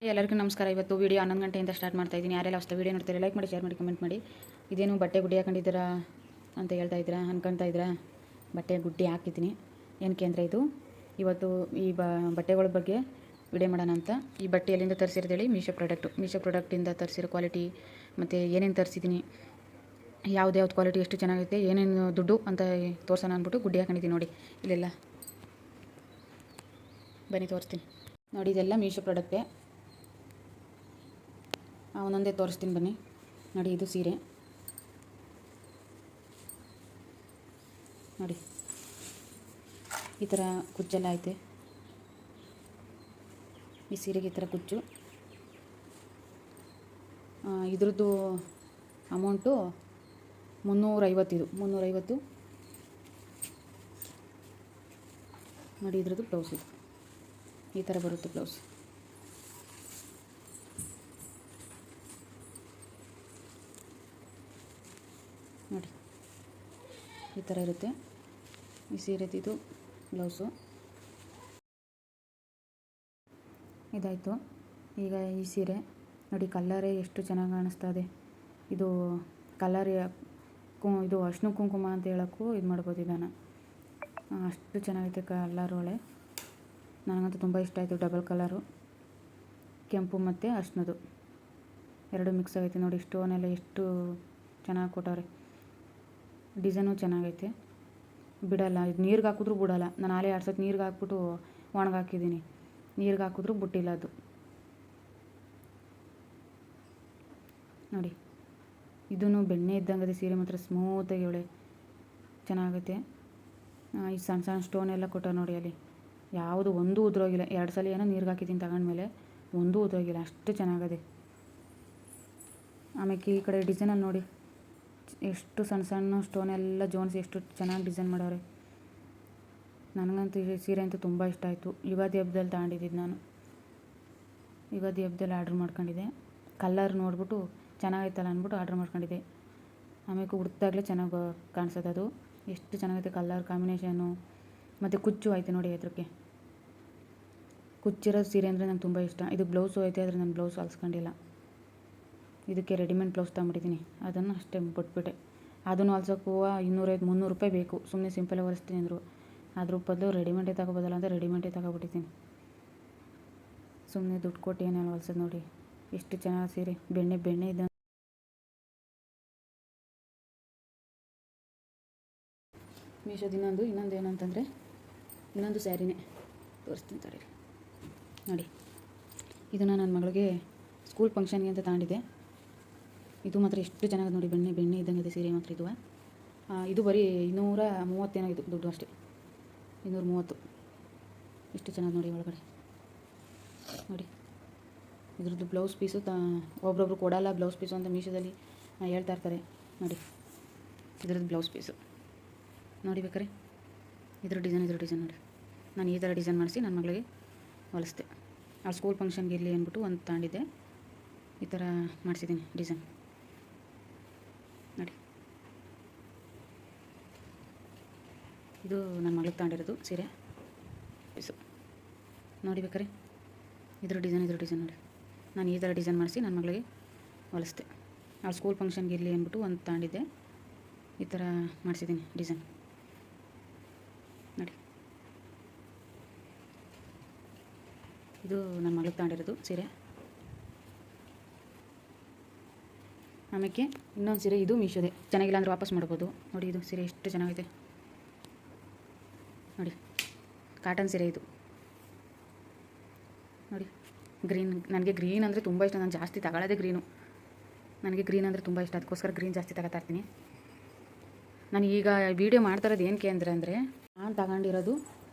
ಎಲ್ಲರಿಗೂ ನಮಸ್ಕಾರ. ಇವತ್ತು ವೀಡಿಯೋ 11 ಗಂಟೆಯಿಂದ ಸ್ಟಾರ್ಟ್ ಮಾಡ್ತಾ ಇದ್ದೀನಿ. ಯಾರೆಲ್ಲ ಹೊಸ ವೀಡಿಯೋ ನೋಡ್ತಾರೆ ಲೈಕ್ ಮಾಡಿ, ಶೇರ್ ಮಾಡಿ, ಕಮೆಂಟ್ ಮಾಡಿ. ಇದೇನು ಬಟ್ಟೆ ಗುಡ್ಡಿ ಹಾಕೊಂಡಿದ್ದೀರಾ ಅಂತ ಹೇಳ್ತಾ ಇದ್ದೀರಾ, ಅನ್ಕೊಳ್ತಾ ಇದ್ದೀರಾ. ಬಟ್ಟೆ ಗುಡ್ಡಿ ಹಾಕಿದ್ದೀನಿ. ಏನಕ್ಕೆ ಅಂದರೆ ಇವತ್ತು ಈ ಬಟ್ಟೆಗಳ ಬಗ್ಗೆ ವಿಡಿಯೋ ಮಾಡೋಣ ಅಂತ. ಈ ಬಟ್ಟೆ ಎಲ್ಲಿಂದ ತರಿಸಿರೋದೇಳಿ, ಮೀಶೋ ಪ್ರಾಡಕ್ಟಿಂದ ತರಿಸಿರೋ ಕ್ವಾಲಿಟಿ ಮತ್ತು ಏನೇನು ತರಿಸಿದ್ದೀನಿ, ಯಾವ್ದು ಕ್ವಾಲಿಟಿ ಎಷ್ಟು ಚೆನ್ನಾಗೈತೆ, ಏನೇನು ದುಡ್ಡು ಅಂತ ತೋರ್ಸೋಣ ಅಂದ್ಬಿಟ್ಟು ಗುಡ್ಡಿ ಹಾಕೊಂಡಿದ್ದೀನಿ. ನೋಡಿ ಇಲ್ಲೆಲ್ಲ ಬನ್ನಿ ತೋರಿಸ್ತೀನಿ. ನೋಡಿ ಇದೆಲ್ಲ ಮೀಶೋ ಪ್ರಾಡಕ್ಟೇ. ಒಂದೊಂದೇ ತೋರಿಸ್ತೀನಿ ಬನ್ನಿ. ನೋಡಿ ಇದು ಸೀರೆ, ನೋಡಿ ಈ ಥರ ಕುಚ್ಚೆಲ್ಲ ಐತೆ. ಈ ಸೀರೆಗೆ ಈ ಥರ ಕುಚ್ಚು. ಇದ್ರದ್ದು ಅಮೌಂಟು 350. ಇದು 350. ನೋಡಿ ಇದ್ರದ್ದು ಬ್ಲೌಸ್ ಇದು ಈ ಥರ ಬರುತ್ತೆ ಬ್ಲೌಸ್. ನೋಡಿ ಈ ಥರ ಇರುತ್ತೆ ಈ ಸೀರೆದು ಬ್ಲೌಸು. ಇದಾಯಿತು. ಈಗ ಈ ಸೀರೆ ನೋಡಿ, ಕಲ್ಲರೇ ಎಷ್ಟು ಚೆನ್ನಾಗಿ ಕಾಣಿಸ್ತಾ ಇದೆ. ಇದು ಕಲರ್ ಇದು ಅರ್ಶಿನ ಕುಂಕುಮ ಅಂತ ಹೇಳೋಕ್ಕೂ ಇದು ಮಾಡ್ಬೋದು ಇದನ್ನು. ಅಷ್ಟು ಚೆನ್ನಾಗೈತೆ ಕಲರ್ ಒಳ್ಳೆ. ನನಗಂತೂ ತುಂಬ ಇಷ್ಟ ಆಯಿತು. ಡಬಲ್ ಕಲರು, ಕೆಂಪು ಮತ್ತು ಅರ್ಶಿನದು ಎರಡು ಮಿಕ್ಸ್ ಆಗೈತೆ. ನೋಡಿ ಸ್ಟೋನೆಲ್ಲ ಎಷ್ಟು ಚೆನ್ನಾಗಿ ಕೊಟ್ಟವ್ರೆ. ಡಿಸೈನು ಚೆನ್ನಾಗೈತೆ, ಬಿಡಲ್ಲ. ಇದು ನೀರಿಗೆ ಹಾಕಿದ್ರೂ ಬಿಡಲ್ಲ. ನಾನು ಆಲೇ 2 ಸತಿ ನೀರಿಗೆ ಹಾಕ್ಬಿಟ್ಟು ಒಣಗಾಕಿದ್ದೀನಿ. ನೀರಿಗೆ ಹಾಕಿದ್ರೂ ಬಿಟ್ಟಿಲ್ಲ ಅದು. ನೋಡಿ ಇದೂ ಬೆಣ್ಣೆ ಇದ್ದಂಗೆ ಸೀರೆ ಮಾತ್ರ ಸ್ಮೂತಾಗಿ ಒಳ್ಳೆ ಚೆನ್ನಾಗೈತೆ. ಈ ಸಣ್ಣ ಸಣ್ಣ ಸ್ಟೋನ್ ಎಲ್ಲ ಕೊಟ್ಟ ನೋಡಿ, ಅಲ್ಲಿ ಯಾವುದು ಒಂದೂ ಉದ್ರೋಗಿಲ್ಲ. 2 ಸಲ ಏನೋ ನೀರಿಗೆ ಹಾಕಿದ್ದೀನಿ ತಗೊಂಡ್ಮೇಲೆ ಒಂದೂ ಉದ್ರೋಗಿಲ್ಲ. ಅಷ್ಟು ಚೆನ್ನಾಗದೆ. ಆಮೇಲೆ ಈ ಕಡೆ ಡಿಸೈನಲ್ಲಿ ನೋಡಿ ಎಷ್ಟು ಸಣ್ಣ ಸಣ್ಣ ಸ್ಟೋನ್ ಎಲ್ಲ ಜೋಡಿಸಿ ಎಷ್ಟು ಚೆನ್ನಾಗಿ ಡಿಸೈನ್ ಮಾಡವ್ರೆ. ನನಗಂತೂ ಈ ಸೀರೆ ಅಂತೂ ತುಂಬ ಇಷ್ಟ ಆಯಿತು. ಯುಗಾದಿ ಹಬ್ಬದಲ್ಲಿ ತಗೊಂಡಿದ್ದು ನಾನು. ಯುಗಾದಿ ಹಬ್ಬದಲ್ಲಿ ಆರ್ಡ್ರ್ ಮಾಡ್ಕೊಂಡಿದ್ದೆ. ಕಲ್ಲರ್ ನೋಡ್ಬಿಟ್ಟು ಚೆನ್ನಾಗೈತಲ್ಲ ಅಂದ್ಬಿಟ್ಟು ಆರ್ಡ್ರ್ ಮಾಡ್ಕೊಂಡಿದ್ದೆ. ಆಮೇಲೆ ಉಡ್ದಾಗಲೇ ಚೆನ್ನಾಗಿ ಕಾಣಿಸೋದು. ಅದು ಎಷ್ಟು ಚೆನ್ನಾಗೈತೆ ಕಲ್ಲರ್ ಕಾಂಬಿನೇಷನ್ನು. ಮತ್ತು ಕುಚ್ಚು ಐತೆ ನೋಡಿ ಅದಕ್ಕೆ. ಕುಚ್ಚಿರೋ ಸೀರೆ ಅಂದರೆ ನಂಗೆ ತುಂಬ ಇಷ್ಟ. ಇದು ಬ್ಲೌಸು ಐತೆ, ಆದರೆ ನಾನು ಬ್ಲೌಸ್ ಹೊಲ್ಸ್ಕೊಂಡಿಲ್ಲ. ಇದಕ್ಕೆ ರೆಡಿಮೇಡ್ ಬ್ಲೌಸ್ ತೊಗೊಂಬಿಟ್ಟಿದ್ದೀನಿ. ಅದನ್ನು ಅಷ್ಟೇ ಬಿಟ್ಬಿಟ್ಟೆ. ಅದನ್ನು ಹೊಲ್ಸೋಕ್ಕೂ 250-300 ರೂಪಾಯಿ ಬೇಕು. ಸುಮ್ಮನೆ ಸಿಂಪಲಾಗಿ ಹೊಲಿಸ್ತೀನಿ ಅಂದರು. ಅದ್ರ ಬದಲು ರೆಡಿಮೇಡೇ ತಗೋಬೋದಲ್ಲ ಅಂತ ರೆಡಿಮೇಡೇ ತಗೊಬಿಟ್ಟಿದ್ದೀನಿ. ಸುಮ್ಮನೆ ದುಡ್ಡು ಕೊಟ್ಟು ಏನೆಲ್ಲ ಹೊಲ್ಸೋದು. ನೋಡಿ ಎಷ್ಟು ಚೆನ್ನಾಗಿ ಸೀರೆ, ಬೆಣ್ಣೆ ಇದ್ದಂಗೆ. ಮೀಶೋದು ಇನ್ನೊಂದು ಏನಂತಂದರೆ, ಇನ್ನೊಂದು ಸ್ಯಾರಿನೇ ತೋರಿಸ್ತೀನಿ ತಡೀರಿ. ನೋಡಿ ಇದನ್ನು ನನ್ನ ಮಗಳಿಗೆ ಸ್ಕೂಲ್ ಫಂಕ್ಷನ್ಗೆ ಅಂತ ತಗೊಂಡಿದ್ದೆ. ಇದು ಮಾತ್ರ ಎಷ್ಟು ಚೆನ್ನಾಗಿದೆ ನೋಡಿ, ಬೆಣ್ಣೆ ಇದ್ದಂಗಿದೆ ಸೀರೆ ಮಾತ್ರ. ಇದು ಬರೀ 230 ಏನೋ ಇದು ದುಡ್ಡು ಅಷ್ಟೇ. 230 ಎಷ್ಟು ಚೆನ್ನಾಗಿ ನೋಡಿ ಒಳಗಡೆ. ನೋಡಿ ಇದ್ರದ್ದು ಬ್ಲೌಸ್ ಪೀಸು ಒಬ್ರೊಬ್ರು ಕೊಡಲ್ಲ ಬ್ಲೌಸ್ ಪೀಸು ಅಂತ ಮೀಶೋದಲ್ಲಿ ಹೇಳ್ತಾ ಇರ್ತಾರೆ. ನೋಡಿ ಇದ್ರದ್ದು ಬ್ಲೌಸ್ ಪೀಸು ನೋಡಿ ಬೇಕಾರೆ. ಇದ್ರ ಡಿಸೈನ್ ನೋಡಿ. ನಾನು ಈ ಥರ ಡಿಸೈನ್ ಮಾಡಿಸಿ ನನ್ನ ಮಗಳಿಗೆ ಹೊಲಿಸ್ದೆ. ಆ ಸ್ಕೂಲ್ ಫಂಕ್ಷನ್ಗೆ ಇರಲಿ ಅಂದ್ಬಿಟ್ಟು ಒಂದು ತಗೊಂಡಿದ್ದೆ. ಈ ಥರ ಮಾಡಿಸಿದ್ದೀನಿ ಡಿಸೈನ್. ನೋಡಿ ಇದು ನನ್ನ ಮಗಳಿಗೆ ತಗೊಂಡಿರೋದು ಸೀರೆ ಪೀಸು ನೋಡಿ ಬೇಕಾರೆ. ಇದ್ರ ಡಿಸೈನ್ ನೋಡಿ. ನಾನು ಈ ಥರ ಡಿಸೈನ್ ಮಾಡಿಸಿ ನನ್ನ ಮಗಳಿಗೆ ಹೊಲಿಸ್ದೆ. ಆ ಸ್ಕೂಲ್ ಫಂಕ್ಷನ್ಗೆ ಇರಲಿ ಅಂದ್ಬಿಟ್ಟು ಒಂದು ತಗೊಂಡಿದ್ದೆ. ಈ ಥರ ಮಾಡಿಸಿದ್ದೀನಿ ಡಿಸೈನ್ ನೋಡಿ. ಇದು ನನ್ನ ಮಗಳಿಗೆ ತಗೊಂಡಿರೋದು ಸೀರೆ. ಆಮೇಲೆ ಇನ್ನೊಂದು ಸೀರೆ, ಇದು ಮೀಶೋದೆ. ಚೆನ್ನಾಗಿಲ್ಲ ಅಂದರೆ ವಾಪಸ್ ಮಾಡ್ಬೋದು. ನೋಡಿ ಇದು ಸೀರೆ ಎಷ್ಟು ಚೆನ್ನಾಗೈತೆ ನೋಡಿ. ಕಾಟನ್ ಸೀರೆ ಇದು ನೋಡಿ. ಗ್ರೀನ್, ನನಗೆ ಗ್ರೀನ್ ಅಂದರೆ ತುಂಬ ಇಷ್ಟ. ನಾನು ಜಾಸ್ತಿ ತಗೊಳ್ಳೋದೇ ಗ್ರೀನು. ನನಗೆ ಗ್ರೀನ್ ಅಂದರೆ ತುಂಬ ಇಷ್ಟ. ಅದಕ್ಕೋಸ್ಕರ ಗ್ರೀನ್ ಜಾಸ್ತಿ ತಗೋತಾ ಇರ್ತೀನಿ. ನಾನು ಈಗ ವೀಡಿಯೋ ಮಾಡ್ತಾ ಇರೋದು ಏನಕ್ಕೆ ಅಂದರೆ ನಾನು ತಗೊಂಡಿರೋದು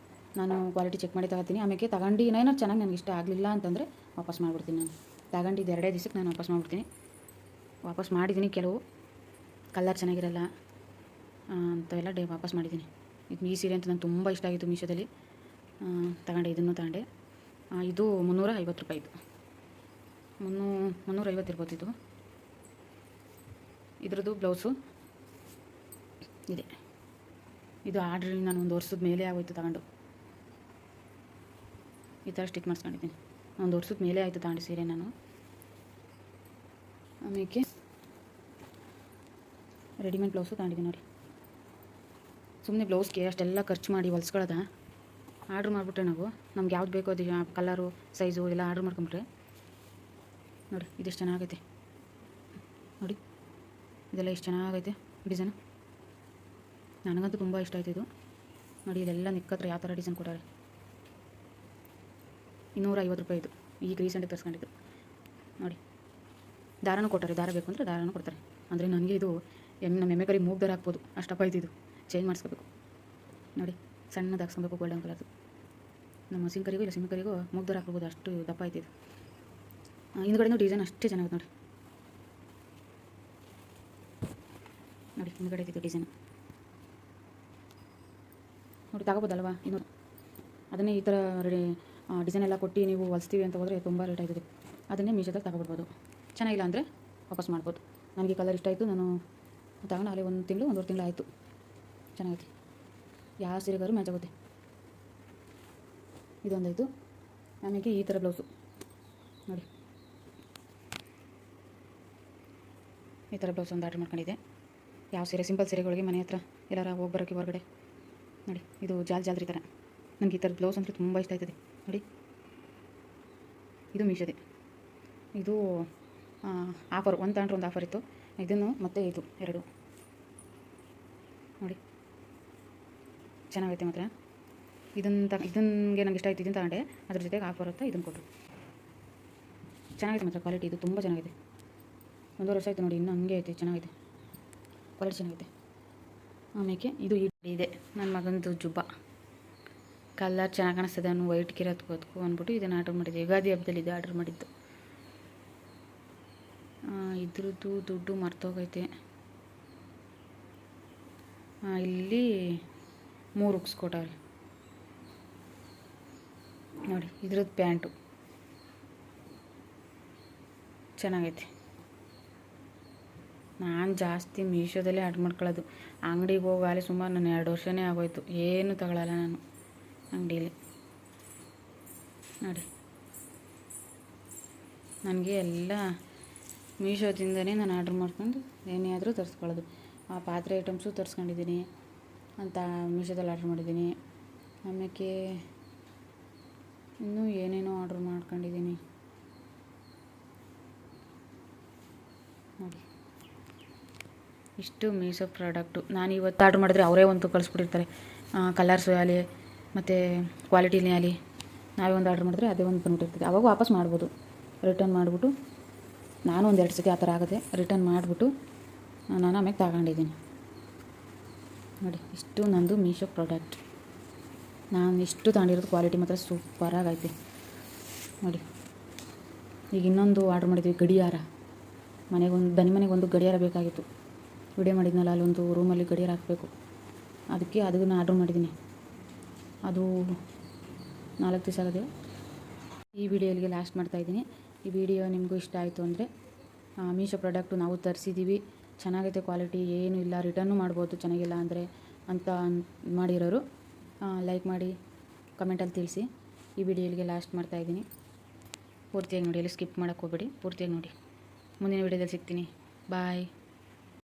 ನಾನು ಕ್ವಾಲಿಟಿ ಚೆಕ್ ಮಾಡಿ ತಗೋತೀನಿ. ಆಮೇಲೆ ತಗೊಂಡು ಏನೋ ಚೆನ್ನಾಗಿ ನನಗೆ ಇಷ್ಟ ಆಗಲಿಲ್ಲ ಅಂತಂದರೆ ವಾಪಸ್ ಮಾಡಿಬಿಡ್ತೀನಿ. ನಾನು ತಗೊಂಡಿದ್ದು 2 ದಿವಸಕ್ಕೆ ನಾನು ವಾಪಸ್ ಮಾಡಿಬಿಡ್ತೀನಿ. ವಾಪಸ್ ಮಾಡಿದ್ದೀನಿ. ಕೆಲವು ಕಲರ್ ಚೆನ್ನಾಗಿರಲ್ಲ ಅಂತೆಲ್ಲ ವಾಪಸ್ ಮಾಡಿದ್ದೀನಿ. ಈ ಸೀರೆ ಅಂತ ನಂಗೆ ತುಂಬ ಇಷ್ಟ ಆಗಿತ್ತು. ಮೀಶೋದಲ್ಲಿ ತಗೊಂಡೆ. ಇದನ್ನು ತಗೊಂಡೆ. ಇದು 350 ರೂಪಾಯಿ. ಇದು 350 ಇರ್ಬೋದು. ಇದ್ರದ್ದು ಬ್ಲೌಸು ಇದೆ. ಇದು ಆರ್ಡ್ರ್ ನಾನು 1 ವರ್ಷದ ಮೇಲೆ ಆಗೋಯ್ತು ತಗೊಂಡು. ಈ ಥರ ಸ್ಟಿಚ್ ಮಾಡಿಸ್ಕೊಂಡಿದ್ದೀನಿ. ಒಂದು ವರ್ಷದ ಮೇಲೆ ಆಯಿತು ತಾಂಡಿ ಸೀರೆ ನಾನು. ಆಮೇಲೆ ರೆಡಿಮೇಡ್ ಬ್ಲೌಸು ತಾಂಡಿದ್ದೀನಿ ನೋಡಿ. ಸುಮ್ಮನೆ ಬ್ಲೌಸ್ಗೆ ಅಷ್ಟೆಲ್ಲ ಖರ್ಚು ಮಾಡಿ ಹೊಲ್ಸ್ಕೊಳ್ಳೋದ, ಆರ್ಡ್ರ್ ಮಾಡಿಬಿಟ್ರೆ ನಾವು ನಮ್ಗೆ ಯಾವ್ದು ಬೇಕೋ ಅದು ಕಲರು ಸೈಜು ಎಲ್ಲ ಆರ್ಡ್ರ್ ಮಾಡ್ಕೊಂಬಿಟ್ರೆ ನೋಡಿ ಇದೆಷ್ಟು ಚೆನ್ನಾಗೈತೆ ನೋಡಿ. ಇದೆಲ್ಲ ಎಷ್ಟು ಚೆನ್ನಾಗೈತೆ ಡಿಸೈನು, ನನಗಂತೂ ತುಂಬ ಇಷ್ಟ ಆಯ್ತು ಇದು ನೋಡಿ. ಇದೆಲ್ಲ ನಿಕ್ಕತ್ರ ಯಾವ ಥರ ಡಿಸೈನ್ ಕೊಟ್ಟಾರೆ. 250 ರೂಪಾಯಿ ಇದು, ಈಗ ರೀಸೆಂಟಾಗಿ ತರಿಸ್ಕೊಂಡಿದ್ದು ನೋಡಿ. ದಾರನೂ ಕೊಟ್ಟಾರೆ, ದಾರ ಬೇಕು ಅಂದರೆ ದಾರನೂ ಕೊಡ್ತಾರೆ. ಅಂದರೆ ನನಗೆ ಇದು ನಮ್ಮ ಎಮ್ಮೆ ಕರಿ ಮೂಗ್ ದಾರ ಹಾಕ್ಬೋದು ಅಷ್ಟಪ್ಪ ಆಯ್ತು. ಇದು ಚೇಂಜ್ ಮಾಡಿಸ್ಕೋಬೇಕು ನೋಡಿ, ಸಣ್ಣದು ಹಾಕ್ಸ್ಕೊಬೇಕು ಗೋಲ್ಡನ್ ಕಲರ್ದು. ನಮ್ಮ ಹಸಿನ ಕರಿಗೂ ಇಲ್ಲ ಸಿಮ್ಮಿ ಕರಿಗೂ ಮೂಗ್ ದಾರ ಹಾಕ್ಬೋದು, ಅಷ್ಟು ದಪ್ಪ ಆಯ್ತು ಇದು. ಹಿಂದ್ಗಡೆನೂ ಡಿಸೈನ್ ಅಷ್ಟೇ ಚೆನ್ನಾಗಿದೆ ನೋಡಿ. ನೋಡಿ ಹಿಂದ್ಗಡೆ ಇದ್ದಿದ್ದು ಡಿಸೈನ್ ನೋಡಿ, ತಗೋಬೋದಲ್ವಾ ಇನ್ನೂ. ಅದನ್ನೇ ಈ ಥರ ಡಿಸೈನ್ ಎಲ್ಲ ಕೊಟ್ಟು ನೀವು ಹೊಲಿಸ್ತೀವಿ ಅಂತ ಹೋದರೆ ತುಂಬ ರೇಟ್ ಆಯ್ತದೆ. ಅದನ್ನೇ ಮೀಶೋದಾಗ ತಗೋಬಿಡ್ಬೋದು. ಚೆನ್ನಾಗಿಲ್ಲ ಅಂದರೆ ವಾಪಸ್ ಮಾಡ್ಬೋದು. ನನಗೆ ಕಲರ್ ಇಷ್ಟ ಆಯಿತು, ನಾನು ತಗೊಂಡು ಅಲ್ಲಿ 1 ತಿಂಗಳು 1.5 ತಿಂಗಳು ಆಯಿತು. ಚೆನ್ನಾಗೈತೆ, ಯಾವ ಸೀರೆಗಾರು ಮ್ಯಾಚ್ ಆಗುತ್ತೆ. ಇದೊಂದಾಯಿತು. ಆಮೇಲೆ ಈ ಥರ ಬ್ಲೌಸು ನೋಡಿ, ಈ ಥರ ಬ್ಲೌಸ್ ಒಂದು ಆರ್ಡ್ರ್ ಮಾಡ್ಕೊಂಡಿದ್ದೆ. ಯಾವ ಸೀರೆ ಸಿಂಪಲ್ ಸೀರೆಗಳಿಗೆ ಮನೆ ಹತ್ರ ಎಲ್ಲಾರ ಹೋಗಿ ಬರೋಕ್ಕೆ ಹೊರಗಡೆ ನೋಡಿ, ಇದು ಜಾಲ್ರಿ ಥರ. ನನಗೆ ಈ ಥರ ಬ್ಲೌಸ್ ಅಂದರೆ ತುಂಬ ಇಷ್ಟ ಆಯ್ತದೆ ನೋಡಿ. ಇದು ಮೀಶೋದೆ, ಇದು ಆಫರ್, ಒಂದು ತಗೊಂಡ್ರೆ ಒಂದು ಆಫರ್ ಇತ್ತು. ಇದನ್ನು ಮತ್ತು ಇದು 2 ನೋಡಿ ಚೆನ್ನಾಗೈತೆ ಮಾತ್ರ. ಇದನ್ಗೆ ನಂಗೆ ಇಷ್ಟ ಆಯ್ತು, ಇದನ್ನು ತಗೊಂಡೆ. ಅದ್ರ ಜೊತೆಗೆ ಆಫರ್ ಇರುತ್ತೆ, ಇದನ್ನು ಕೊಟ್ಟರು. ಚೆನ್ನಾಗಿದೆ ಮಾತ್ರ ಕ್ವಾಲಿಟಿ, ಇದು ತುಂಬ ಚೆನ್ನಾಗಿದೆ. 1.5 ವರ್ಷ ಆಯಿತು ನೋಡಿ, ಇನ್ನೂ ಹಂಗೆ ಐತೆ, ಚೆನ್ನಾಗಿದೆ ಕ್ವಾಲಿಟಿ, ಚೆನ್ನಾಗಿದೆ. ಆಮೇಲೆ ಇದು ಇದೆ ನನ್ನ ಮಗಂದು ಜುಬ್ಬ. ಕಲರ್ ಚೆನ್ನಾಗಿ ಕಾಣಿಸ್ತದೆ, ಅವನು ವೈಟ್ ಕಿರತ್ಕೋದ್ಕು ಅಂದ್ಬಿಟ್ಟು ಇದನ್ನು ಆರ್ಡ್ರ್ ಮಾಡಿದ್ದೆ. ಯುಗಾದಿ ಹಬ್ಬದಲ್ಲಿ ಇದು ಆರ್ಡ್ರ್ ಮಾಡಿದ್ದು. ಇದ್ರದ್ದು ದುಡ್ಡು ಮರ್ತೋಗೈತೆ. ಇಲ್ಲಿ 3 ಉಕ್ಸ್ ಕೊಟ್ಟವ್ರೆ ನೋಡಿ. ಇದ್ರದ್ದು ಪ್ಯಾಂಟು ಚೆನ್ನಾಗೈತೆ. ನಾನು ಜಾಸ್ತಿ ಮೀಶೋದಲ್ಲೇ ಆರ್ಡ್ರ್ ಮಾಡ್ಕೊಳ್ಳೋದು. ಅಂಗಡಿಗೆ ಹೋಗಾಲೆ ಸುಮಾರು ನಾನು 2 ವರ್ಷನೇ ಆಗೋಯ್ತು, ಏನು ತಗೊಳ್ಳಲ್ಲ ನಾನು ಅಂಗಡಿಯಲ್ಲಿ ನೋಡಿ. ನನಗೆ ಎಲ್ಲ ಮೀಶೋದಿಂದನೇ ನಾನು ಆರ್ಡ್ರ್ ಮಾಡ್ಕೊಂಡು ಏನೇ ಆದರೂ ತರಿಸ್ಕೊಳ್ಳೋದು. ಆ ಪಾತ್ರೆ ಐಟಮ್ಸು ತರಿಸ್ಕೊಂಡಿದ್ದೀನಿ ಅಂತ ಮೀಶೋದಲ್ಲಿ ಆರ್ಡ್ರ್ ಮಾಡಿದ್ದೀನಿ. ಆಮೇಲೆ ಇನ್ನೂ ಏನೇನೋ ಆರ್ಡ್ರ್ ಮಾಡ್ಕೊಂಡಿದ್ದೀನಿ ನೋಡಿ. ಇಷ್ಟು ಮೀಶೋ ಪ್ರಾಡಕ್ಟು ನಾನು ಇವತ್ತು ಆರ್ಡ್ರ್ ಮಾಡಿದ್ರೆ ಅವರೇ ಒಂದು ಕಳಿಸ್ಬಿಟ್ಟಿರ್ತಾರೆ. ಕಲರ್ಸು ಆಗಲಿ ಮತ್ತು ಕ್ವಾಲಿಟಿನೇ ಆಗಲಿ ನಾವೇ ಒಂದು ಆರ್ಡ್ರ್ ಮಾಡಿದ್ರೆ ಅದೇ ಒಂದು ಬಂದುಬಿಟ್ಟಿರ್ತದೆ. ಅವಾಗ ವಾಪಸ್ ಮಾಡ್ಬೋದು, ರಿಟರ್ನ್ ಮಾಡಿಬಿಟ್ಟು. ನಾನು ಒಂದು 2 ಸತಿ ಆ ಥರ ಆಗುತ್ತೆ, ರಿಟರ್ನ್ ಮಾಡಿಬಿಟ್ಟು ನಾನು ಆಮೇಲೆ ತಗೊಂಡಿದ್ದೀನಿ ನೋಡಿ. ಇಷ್ಟು ನಂದು ಮೀಶೋ ಪ್ರಾಡಕ್ಟ್. ನಾನು ಇಷ್ಟು ತಗೊಂಡಿರೋದು ಕ್ವಾಲಿಟಿ ಮಾತ್ರ ಸೂಪರಾಗೈತೆ ನೋಡಿ. ಈಗ ಇನ್ನೊಂದು ಆರ್ಡ್ರ್ ಮಾಡಿದ್ವಿ, ಗಡಿಯಾರ. ಮನೆಗೆ ಒಂದು ಗಡಿಯಾರ ಬೇಕಾಗಿತ್ತು. ವಿಡಿಯೋ ಮಾಡಿದ್ನಲ್ಲ, ಅಲ್ಲೊಂದು ರೂಮಲ್ಲಿ ಗಡಿಯಾರ ಹಾಕಬೇಕು, ಅದಕ್ಕೆ ಅದನ್ನು ಆರ್ಡ್ರ್ ಮಾಡಿದ್ದೀನಿ. ಅದು 4 ದಿವಸ ಆಗಿದೆ. ಈ ವಿಡಿಯೋ ಇಲ್ಲಿಗೆ ಲಾಸ್ಟ್ ಮಾಡ್ತಾಯಿದ್ದೀನಿ. ಈ ವಿಡಿಯೋ ನಿಮಗೂ ಇಷ್ಟ ಆಯಿತು ಅಂದರೆ ಮೀಶೋ ಪ್ರಾಡಕ್ಟು ನಾವು ತರಿಸಿದ್ದೀವಿ, ಚೆನ್ನಾಗೈತೆ ಕ್ವಾಲಿಟಿ, ಏನೂ ಇಲ್ಲ, ರಿಟರ್ನು ಮಾಡ್ಬೋದು ಚೆನ್ನಾಗಿಲ್ಲ ಅಂದರೆ ಅಂತ ಮಾಡಿರೋರು ಲೈಕ್ ಮಾಡಿ ಕಮೆಂಟಲ್ಲಿ ತಿಳಿಸಿ. ಈ ವಿಡಿಯೋ ಇಲ್ಲಿಗೆ ಲಾಸ್ಟ್ ಮಾಡ್ತಾಯಿದ್ದೀನಿ. ಪೂರ್ತಿಯಾಗಿ ನೋಡಿ, ಎಲ್ಲಿ ಸ್ಕಿಪ್ ಮಾಡೋಕ್ಕೆ ಹೋಗಬೇಡಿ, ಪೂರ್ತಿಯಾಗಿ ನೋಡಿ. ಮುಂದಿನ ವಿಡಿಯೋದಲ್ಲಿ ಸಿಗ್ತೀನಿ. ಬಾಯ್.